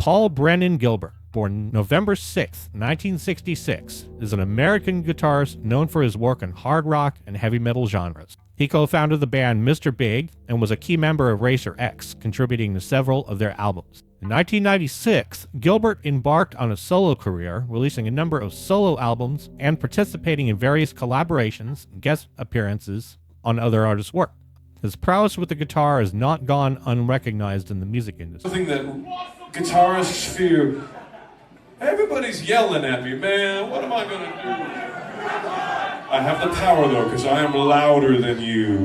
Paul Brennan Gilbert, born November 6, 1966, is an American guitarist known for his work in hard rock and heavy metal genres. He co-founded the band Mr. Big and was a key member of Racer X, contributing to several of their albums. In 1996, Gilbert embarked on a solo career, releasing a number of solo albums and participating in various collaborations and guest appearances on other artists' work. His prowess with the guitar has not gone unrecognized in the music industry. Something that guitarists fear. Everybody's yelling at me, man. What am I gonna do? I have the power though, because I am louder than you.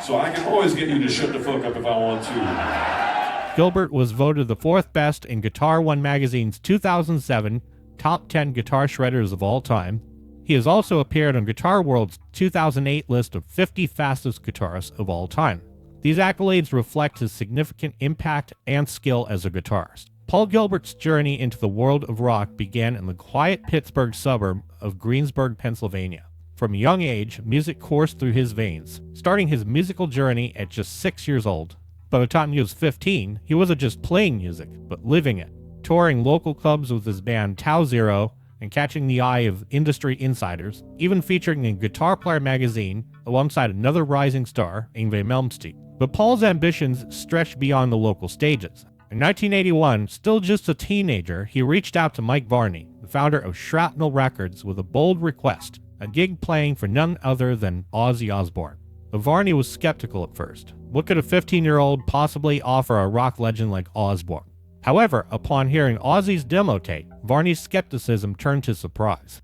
So I can always get you to shut the fuck up if I want to. Gilbert was voted the 4th best in Guitar One magazine's 2007 Top 10 Guitar Shredders of All Time. He has also appeared on Guitar World's 2008 list of 50 fastest guitarists of all time. These accolades reflect his significant impact and skill as a guitarist. Paul Gilbert's journey into the world of rock began in the quiet Pittsburgh suburb of Greensburg, Pennsylvania. From a young age, music coursed through his veins, starting his musical journey at just 6 years old. By the time he was 15, he wasn't just playing music, but living it, touring local clubs with his band Tau Zero and catching the eye of industry insiders, even featuring in Guitar Player magazine alongside another rising star, Yngwie Malmsteen. But Paul's ambitions stretched beyond the local stages. In 1981, still just a teenager, he reached out to Mike Varney, the founder of Shrapnel Records, with a bold request, a gig playing for none other than Ozzy Osbourne. But Varney was skeptical at first. What could a 15-year-old possibly offer a rock legend like Osbourne? However, upon hearing Ozzy's demo tape, Varney's skepticism turned to surprise.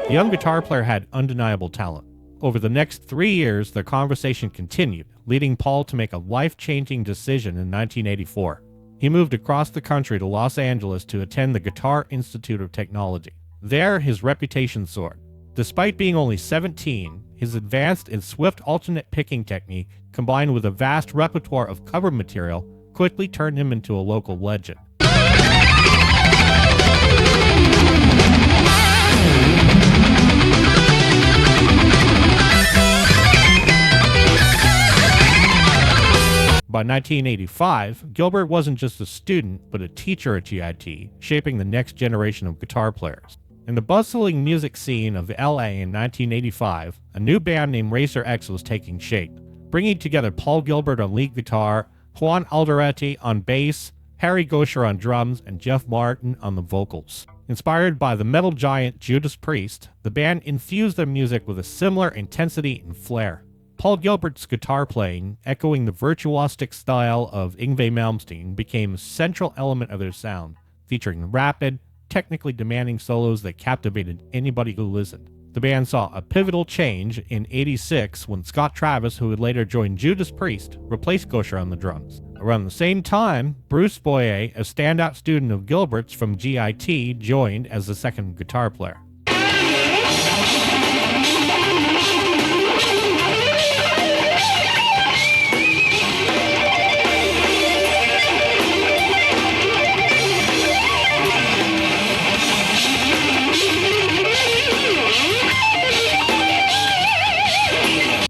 The young guitar player had undeniable talent. Over the next 3 years, their conversation continued, leading Paul to make a life-changing decision in 1984. He moved across the country to Los Angeles to attend the Guitar Institute of Technology. There, his reputation soared. Despite being only 17, his advanced and swift alternate picking technique, combined with a vast repertoire of cover material, quickly turned him into a local legend. By 1985, Gilbert wasn't just a student, but a teacher at GIT, shaping the next generation of guitar players. In the bustling music scene of LA in 1985, a new band named Racer X was taking shape, bringing together Paul Gilbert on lead guitar, Juan Alderete on bass, Harry Gosher on drums, and Jeff Martin on the vocals. Inspired by the metal giant Judas Priest, the band infused their music with a similar intensity and flair. Paul Gilbert's guitar playing, echoing the virtuosic style of Yngwie Malmsteen, became a central element of their sound, featuring rapid, technically demanding solos that captivated anybody who listened. The band saw a pivotal change in '86 when Scott Travis, who would later join Judas Priest, replaced Gosher on the drums. Around the same time, Bruce Boyer, a standout student of Gilbert's from GIT, joined as the second guitar player.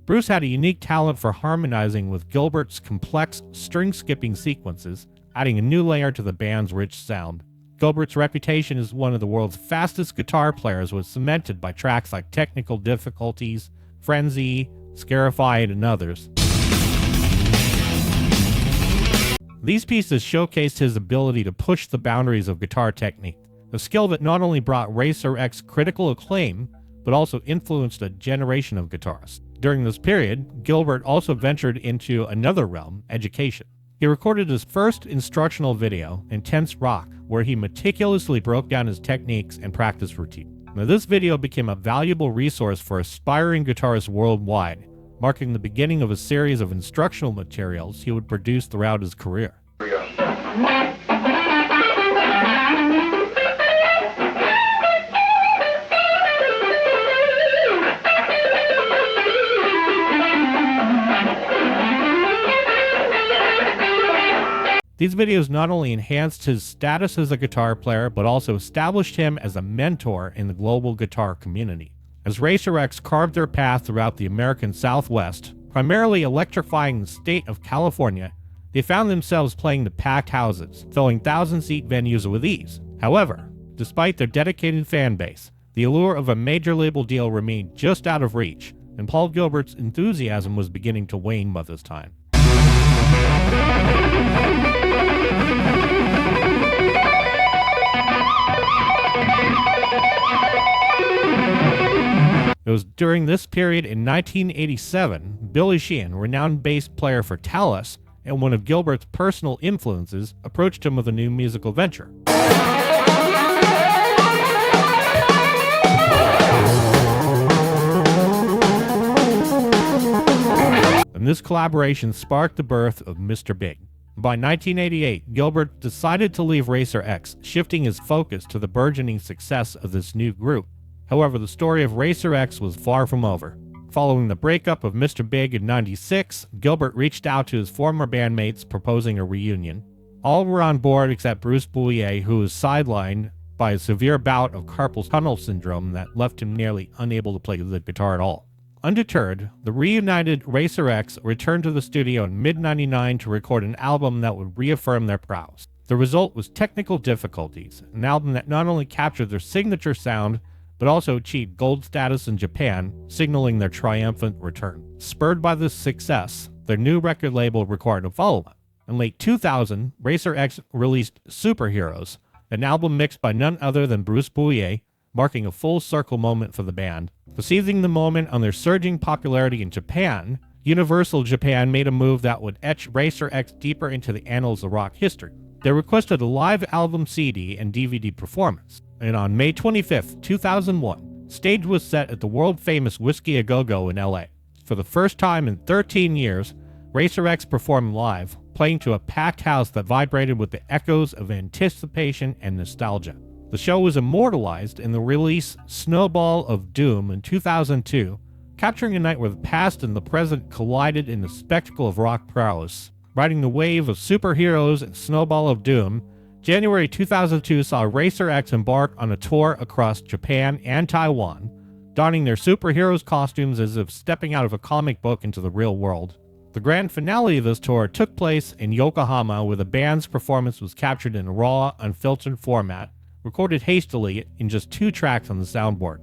Bruce had a unique talent for harmonizing with Gilbert's complex string-skipping sequences, adding a new layer to the band's rich sound. Gilbert's reputation as one of the world's fastest guitar players was cemented by tracks like Technical Difficulties, Frenzy, Scarified, and others. These pieces showcased his ability to push the boundaries of guitar technique, a skill that not only brought Racer X critical acclaim, but also influenced a generation of guitarists. During this period, Gilbert also ventured into another realm, education. He recorded his first instructional video, Intense Rock, where he meticulously broke down his techniques and practice routine. Now, this video became a valuable resource for aspiring guitarists worldwide, marking the beginning of a series of instructional materials he would produce throughout his career. These videos not only enhanced his status as a guitar player, but also established him as a mentor in the global guitar community. As Racer X carved their path throughout the American Southwest, primarily electrifying the state of California, they found themselves playing to packed houses, filling 1,000-seat venues with ease. However, despite their dedicated fan base, the allure of a major label deal remained just out of reach, and Paul Gilbert's enthusiasm was beginning to wane by this time. It was during this period in 1987, Billy Sheehan, renowned bass player for Talas and one of Gilbert's personal influences, approached him with a new musical venture. And this collaboration sparked the birth of Mr. Big. By 1988, Gilbert decided to leave Racer X, shifting his focus to the burgeoning success of this new group. However, the story of Racer X was far from over. Following the breakup of Mr. Big in '96, Gilbert reached out to his former bandmates proposing a reunion. All were on board except Bruce Bouillet, who was sidelined by a severe bout of carpal tunnel syndrome that left him nearly unable to play the guitar at all. Undeterred, the reunited Racer X returned to the studio in mid-'99 to record an album that would reaffirm their prowess. The result was Technical Difficulties, an album that not only captured their signature sound, but also achieved gold status in Japan, signaling their triumphant return. Spurred by this success, their new record label required a follow-up. In late 2000, Racer X released Superheroes, an album mixed by none other than Bruce Bouillet, marking a full circle moment for the band. Seizing the moment on their surging popularity in Japan, Universal Japan made a move that would etch Racer X deeper into the annals of rock history. They requested a live album CD and DVD performance, and on May 25, 2001, stage was set at the world-famous Whiskey A Go-Go in LA. For the first time in 13 years, Racer X performed live, playing to a packed house that vibrated with the echoes of anticipation and nostalgia. The show was immortalized in the release Snowball of Doom in 2002, capturing a night where the past and the present collided in the spectacle of rock prowess. Riding the wave of Superheroes and Snowball of Doom, January 2002 saw Racer X embark on a tour across Japan and Taiwan, donning their superheroes costumes as if stepping out of a comic book into the real world. The grand finale of this tour took place in Yokohama, where the band's performance was captured in a raw, unfiltered format, recorded hastily in just 2 tracks on the soundboard.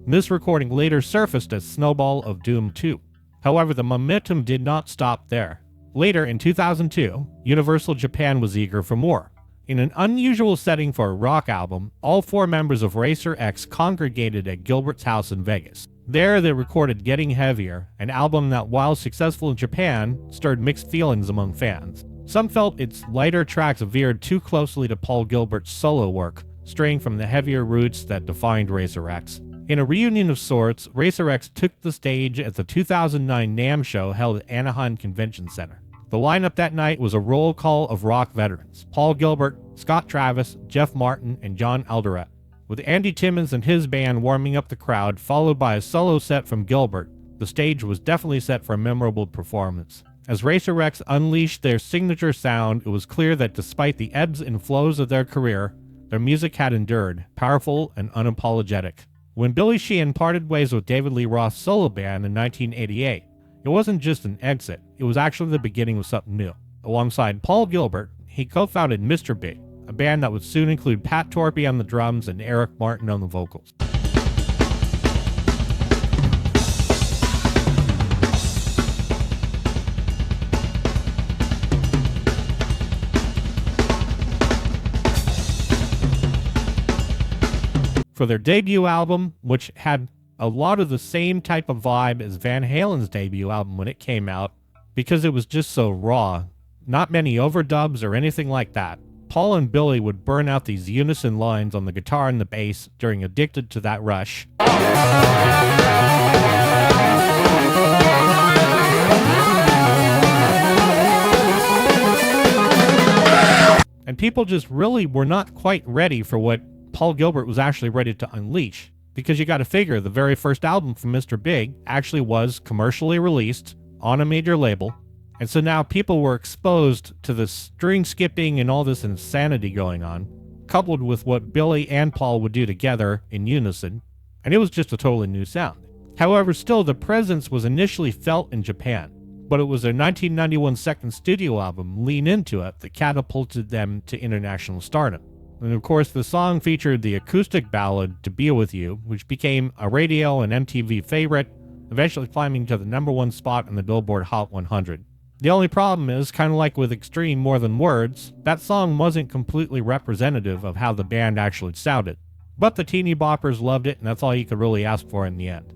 This recording later surfaced as Snowball of Doom 2. However, the momentum did not stop there. Later in 2002, Universal Japan was eager for more. In an unusual setting for a rock album, all 4 members of Racer X congregated at Gilbert's house in Vegas. There they recorded Getting Heavier, an album that, while successful in Japan, stirred mixed feelings among fans. Some felt its lighter tracks veered too closely to Paul Gilbert's solo work, straying from the heavier roots that defined Racer X. In a reunion of sorts, Racer X took the stage at the 2009 NAMM show held at Anaheim Convention Center. The lineup that night was a roll call of rock veterans: Paul Gilbert, Scott Travis, Jeff Martin, and John Alderette, with Andy Timmons and his band warming up the crowd, followed by a solo set from Gilbert. The stage was definitely set for a memorable performance. As Racer X unleashed their signature sound, it was clear that despite the ebbs and flows of their career, their music had endured, powerful and unapologetic. When Billy Sheehan parted ways with David Lee Roth's solo band in 1988, it wasn't just an exit, it was actually the beginning of something new. Alongside Paul Gilbert, he co-founded Mr. Big, a band that would soon include Pat Torpey on the drums and Eric Martin on the vocals. For their debut album, which had a lot of the same type of vibe as Van Halen's debut album when it came out, because it was just so raw, not many overdubs or anything like that, Paul and Billy would burn out these unison lines on the guitar and the bass during Addicted to That Rush. And people just really were not quite ready for what Paul Gilbert was actually ready to unleash, because you got to figure the very first album from Mr. Big actually was commercially released on a major label, And so now people were exposed to the string skipping and all this insanity going on, coupled with what Billy and Paul would do together in unison, and it was just a totally new sound. However, still, the presence was initially felt in Japan, but it was their 1991 second studio album, Lean Into It, that catapulted them to international stardom. And of course, the song featured the acoustic ballad To Be With You, which became a radio and MTV favorite, eventually climbing to the #1 spot on the Billboard Hot 100. The only problem is, kind of like with Extreme More Than Words, that song wasn't completely representative of how the band actually sounded. But the teeny boppers loved it, and that's all you could really ask for in the end.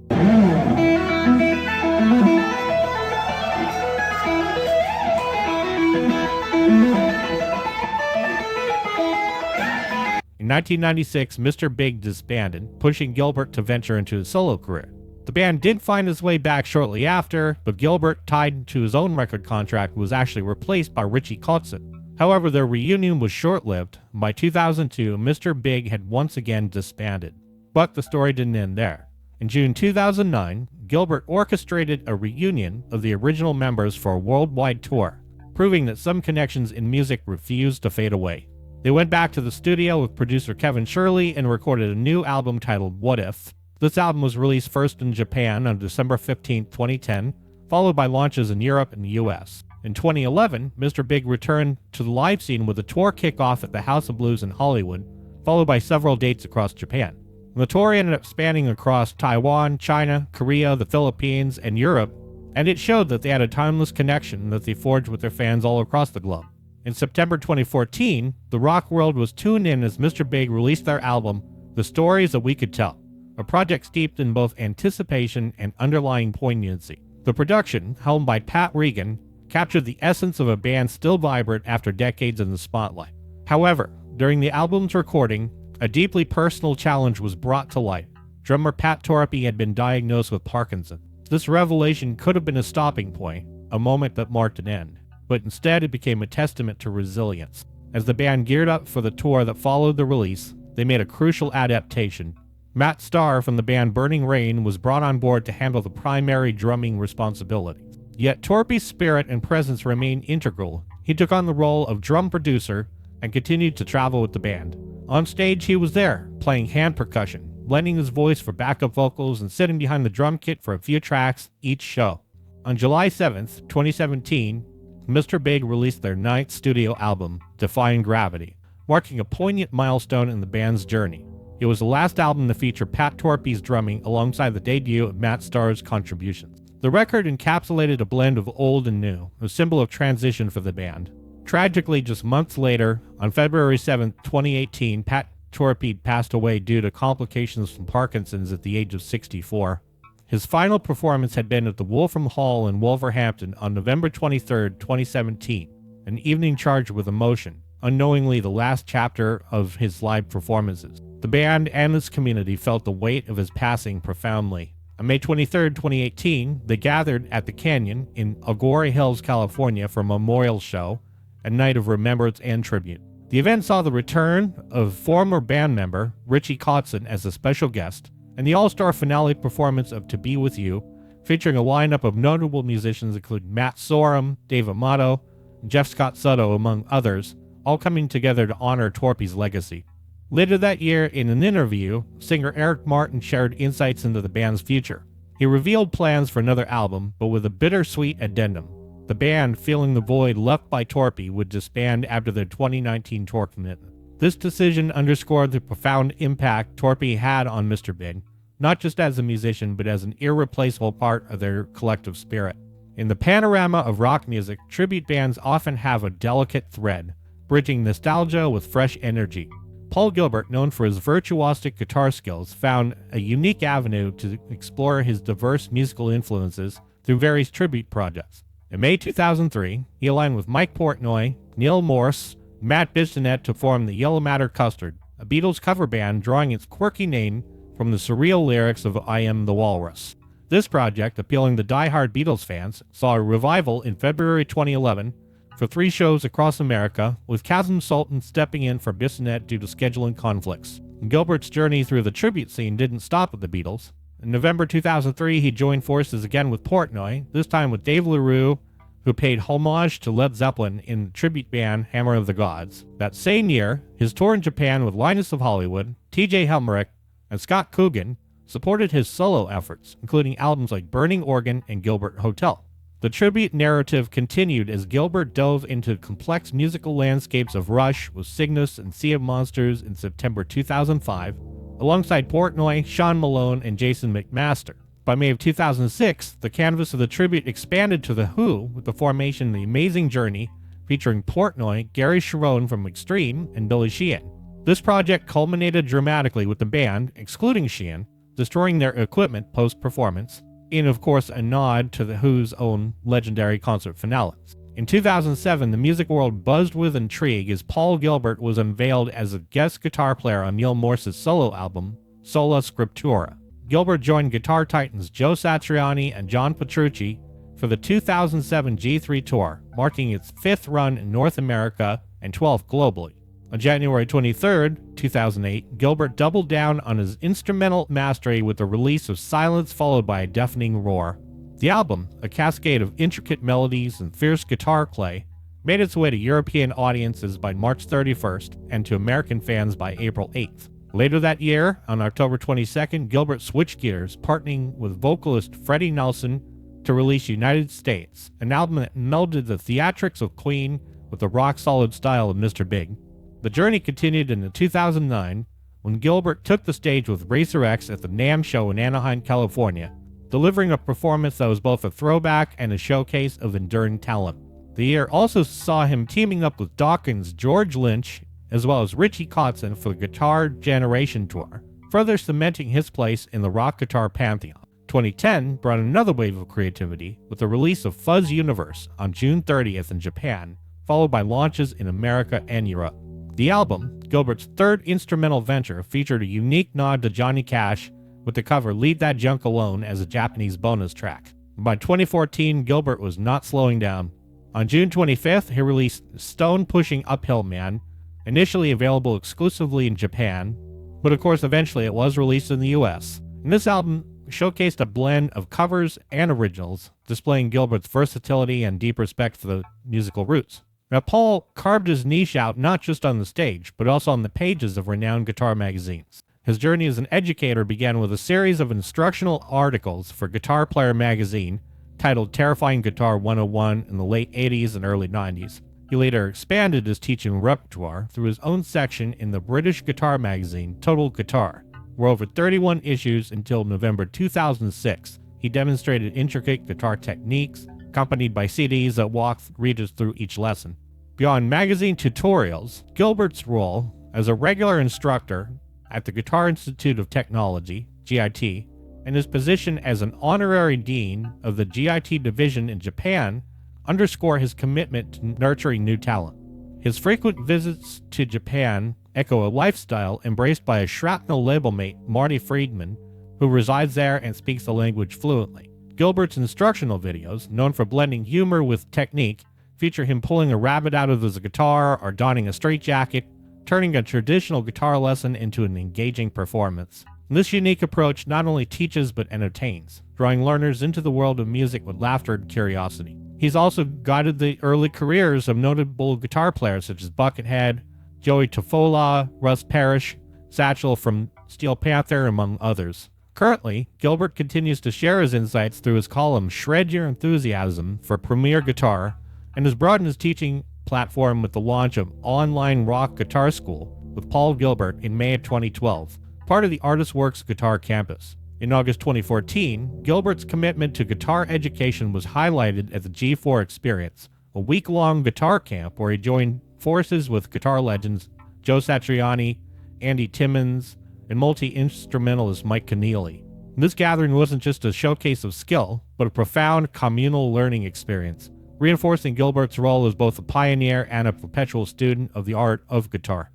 In 1996, Mr. Big disbanded, pushing Gilbert to venture into his solo career. The band did find his way back shortly after, but Gilbert, tied to his own record contract, was actually replaced by Richie Kotzen. However, their reunion was short-lived. By 2002, Mr. Big had once again disbanded. But the story didn't end there. In June 2009, Gilbert orchestrated a reunion of the original members for a worldwide tour, proving that some connections in music refused to fade away. They went back to the studio with producer Kevin Shirley and recorded a new album titled What If. This album was released first in Japan on December 15, 2010, followed by launches in Europe and the US. In 2011, Mr. Big returned to the live scene with a tour kickoff at the House of Blues in Hollywood, followed by several dates across Japan. The tour ended up spanning across Taiwan, China, Korea, the Philippines, and Europe, and it showed that they had a timeless connection that they forged with their fans all across the globe. In September 2014, the rock world was tuned in as Mr. Big released their album, The Stories That We Could Tell, a project steeped in both anticipation and underlying poignancy. The production, helmed by Pat Regan, captured the essence of a band still vibrant after decades in the spotlight. However, during the album's recording, a deeply personal challenge was brought to light. Drummer Pat Torpey had been diagnosed with Parkinson's. This revelation could have been a stopping point, a moment that marked an end, but instead it became a testament to resilience. As the band geared up for the tour that followed the release, they made a crucial adaptation. Matt Starr from the band Burning Rain was brought on board to handle the primary drumming responsibilities. Yet Torpey's spirit and presence remained integral. He took on the role of drum producer and continued to travel with the band. On stage, he was there, playing hand percussion, lending his voice for backup vocals, and sitting behind the drum kit for a few tracks each show. On July 7th, 2017, Mr. Big released their 9th studio album, Defying Gravity, marking a poignant milestone in the band's journey. It was the last album to feature Pat Torpey's drumming alongside the debut of Matt Starr's contributions. The record encapsulated a blend of old and new, a symbol of transition for the band. Tragically, just months later, on February 7, 2018, Pat Torpey passed away due to complications from Parkinson's at the age of 64. His final performance had been at the Wolfram Hall in Wolverhampton on November 23, 2017, an evening charged with emotion, unknowingly the last chapter of his live performances. The band and its community felt the weight of his passing profoundly. On May 23, 2018, they gathered at the Canyon in Agoura Hills, California for a memorial show, a night of remembrance and tribute. The event saw the return of former band member Richie Kotzen as a special guest, and the all-star finale performance of To Be With You, featuring a lineup of notable musicians including Matt Sorum, Dave Amato, and Jeff Scott Soto, among others, all coming together to honor Torpey's legacy. Later that year, in an interview, singer Eric Martin shared insights into the band's future. He revealed plans for another album, but with a bittersweet addendum. The band, feeling the void left by Torpey, would disband after their 2019 tour commitment. This decision underscored the profound impact Torpey had on Mr. Big, not just as a musician, but as an irreplaceable part of their collective spirit. In the panorama of rock music, tribute bands often have a delicate thread, bridging nostalgia with fresh energy. Paul Gilbert, known for his virtuosic guitar skills, found a unique avenue to explore his diverse musical influences through various tribute projects. In May 2003, he aligned with Mike Portnoy, Neil Morse, and Matt Bissonette to form the Yellow Matter Custard, a Beatles cover band drawing its quirky name from the surreal lyrics of I Am the Walrus. This project, appealing to die-hard Beatles fans, saw a revival in February 2011 for 3 shows across America, with Kazim Sultan stepping in for Bissonette due to scheduling conflicts. Gilbert's journey through the tribute scene didn't stop with the Beatles. In November 2003, he joined forces again with Portnoy, this time with Dave LaRue, who paid homage to Led Zeppelin in the tribute band Hammer of the Gods. That same year, his tour in Japan with Linus of Hollywood, T.J. Helmerich, and Scott Coogan supported his solo efforts, including albums like Burning Organ and Gilbert Hotel. The tribute narrative continued as Gilbert dove into complex musical landscapes of Rush with Cygnus and Sea of Monsters in September 2005, alongside Portnoy, Sean Malone, and Jason McMaster. By May of 2006, the canvas of the tribute expanded to The Who with the formation The Amazing Journey, featuring Portnoy, Gary Sharon from Extreme, and Billy Sheehan. This project culminated dramatically with the band, excluding Sheehan, destroying their equipment post-performance, in, of course, a nod to The Who's own legendary concert finales. In 2007, the music world buzzed with intrigue as Paul Gilbert was unveiled as a guest guitar player on Neil Morse's solo album, Sola Scriptura. Gilbert joined guitar titans Joe Satriani and John Petrucci for the 2007 G3 tour, marking its 5th run in North America and 12th globally. On January 23, 2008, Gilbert doubled down on his instrumental mastery with the release of Silence followed by a deafening roar. The album, a cascade of intricate melodies and fierce guitar play, made its way to European audiences by March 31st and to American fans by April 8th. Later that year, on October 22nd, Gilbert switched gears, partnering with vocalist Freddie Nelson to release United States, an album that melded the theatrics of Queen with the rock-solid style of Mr. Big. The journey continued into 2009, when Gilbert took the stage with Racer X at the NAMM show in Anaheim, California, delivering a performance that was both a throwback and a showcase of enduring talent. The year also saw him teaming up with Dawkins' George Lynch, as well as Richie Kotzen for the Guitar Generation Tour, further cementing his place in the rock guitar pantheon. 2010 brought another wave of creativity with the release of Fuzz Universe on June 30th in Japan, followed by launches in America and Europe. The album, Gilbert's third instrumental venture, featured a unique nod to Johnny Cash with the cover Leave That Junk Alone as a Japanese bonus track. By 2014, Gilbert was not slowing down. On June 25th, he released Stone Pushing Uphill Man, initially available exclusively in Japan, but of course eventually it was released in the US. And this album showcased a blend of covers and originals, displaying Gilbert's versatility and deep respect for the musical roots. Now, Paul carved his niche out not just on the stage, but also on the pages of renowned guitar magazines. His journey as an educator began with a series of instructional articles for Guitar Player magazine, titled Terrifying Guitar 101 in the late 80s and early 90s. He later expanded his teaching repertoire through his own section in the British guitar magazine Total Guitar, where over 31 issues until November 2006, he demonstrated intricate guitar techniques, accompanied by CDs that walk readers through each lesson. Beyond magazine tutorials, Gilbert's role as a regular instructor at the Guitar Institute of Technology, GIT, and his position as an honorary dean of the GIT division in Japan underscore his commitment to nurturing new talent. His frequent visits to Japan echo a lifestyle embraced by his shrapnel label mate Marty Friedman, who resides there and speaks the language fluently. Gilbert's instructional videos, known for blending humor with technique, feature him pulling a rabbit out of his guitar or donning a straitjacket, turning a traditional guitar lesson into an engaging performance. This unique approach not only teaches but entertains, drawing learners into the world of music with laughter and curiosity. He's also guided the early careers of notable guitar players such as Buckethead, Joey Tofola, Russ Parrish, Satchel from Steel Panther, among others. Currently, Gilbert continues to share his insights through his column Shred Your Enthusiasm for Premier Guitar, and has broadened his teaching platform with the launch of Online Rock Guitar School with Paul Gilbert in May of 2012, part of the Artist Works Guitar Campus. In August 2014, Gilbert's commitment to guitar education was highlighted at the G4 Experience, a week-long guitar camp where he joined forces with guitar legends Joe Satriani, Andy Timmons, and multi-instrumentalist Mike Keneally. This gathering wasn't just a showcase of skill, but a profound communal learning experience, reinforcing Gilbert's role as both a pioneer and a perpetual student of the art of guitar.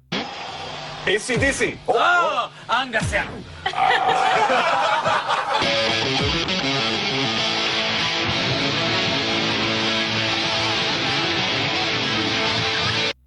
AC/DC. Angas yan.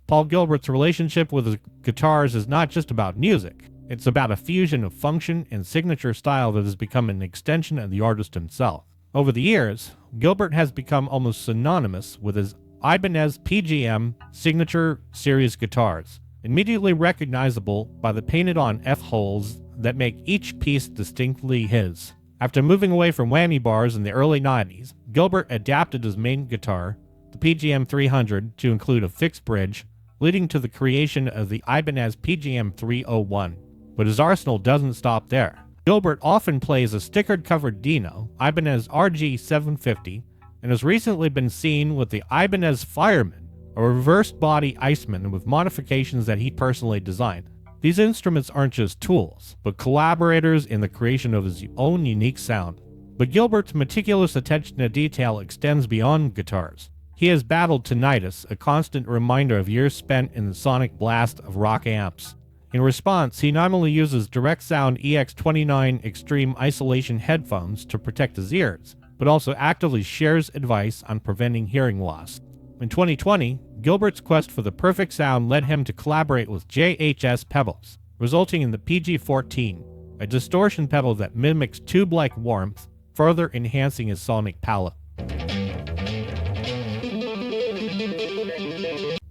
Paul Gilbert's relationship with his guitars is not just about music. It's about a fusion of function and signature style that has become an extension of the artist himself. Over the years, Gilbert has become almost synonymous with his Ibanez PGM signature series guitars, immediately recognizable by the painted-on F-holes that make each piece distinctly his. After moving away from whammy bars in the early 90s, Gilbert adapted his main guitar, the PGM 300, to include a fixed bridge, leading to the creation of the Ibanez PGM 301. But his arsenal doesn't stop there. Gilbert often plays a stickered-covered Dino, Ibanez RG 750, and has recently been seen with the Ibanez Fireman, a reversed body Iceman with modifications that he personally designed. These instruments aren't just tools, but collaborators in the creation of his own unique sound. But Gilbert's meticulous attention to detail extends beyond guitars. He has battled tinnitus, a constant reminder of years spent in the sonic blast of rock amps. In response, he not only uses Direct Sound EX29 Extreme Isolation headphones to protect his ears, but also actively shares advice on preventing hearing loss. In 2020, Gilbert's quest for the perfect sound led him to collaborate with JHS Pebbles, resulting in the PG-14, a distortion pedal that mimics tube-like warmth, further enhancing his sonic palette.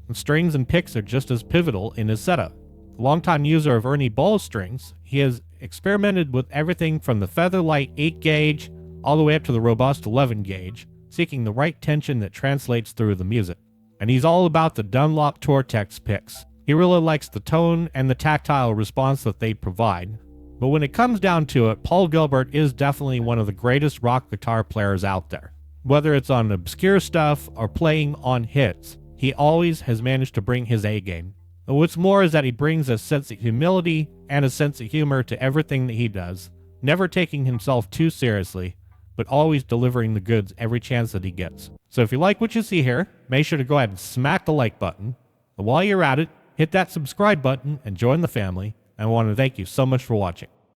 The strings and picks are just as pivotal in his setup. A longtime user of Ernie Ball strings, he has experimented with everything from the featherlight 8-gauge all the way up to the robust 11-gauge, seeking the right tension that translates through the music. And he's all about the Dunlop Tortex picks. He really likes the tone and the tactile response that they provide. But when it comes down to it, Paul Gilbert is definitely one of the greatest rock guitar players out there. Whether it's on obscure stuff or playing on hits, he always has managed to bring his A game. And what's more is that he brings a sense of humility and a sense of humor to everything that he does, never taking himself too seriously, but always delivering the goods every chance that he gets. So if you like what you see here, make sure to go ahead and smack the like button. And while you're at it, hit that subscribe button and join the family. And I want to thank you so much for watching.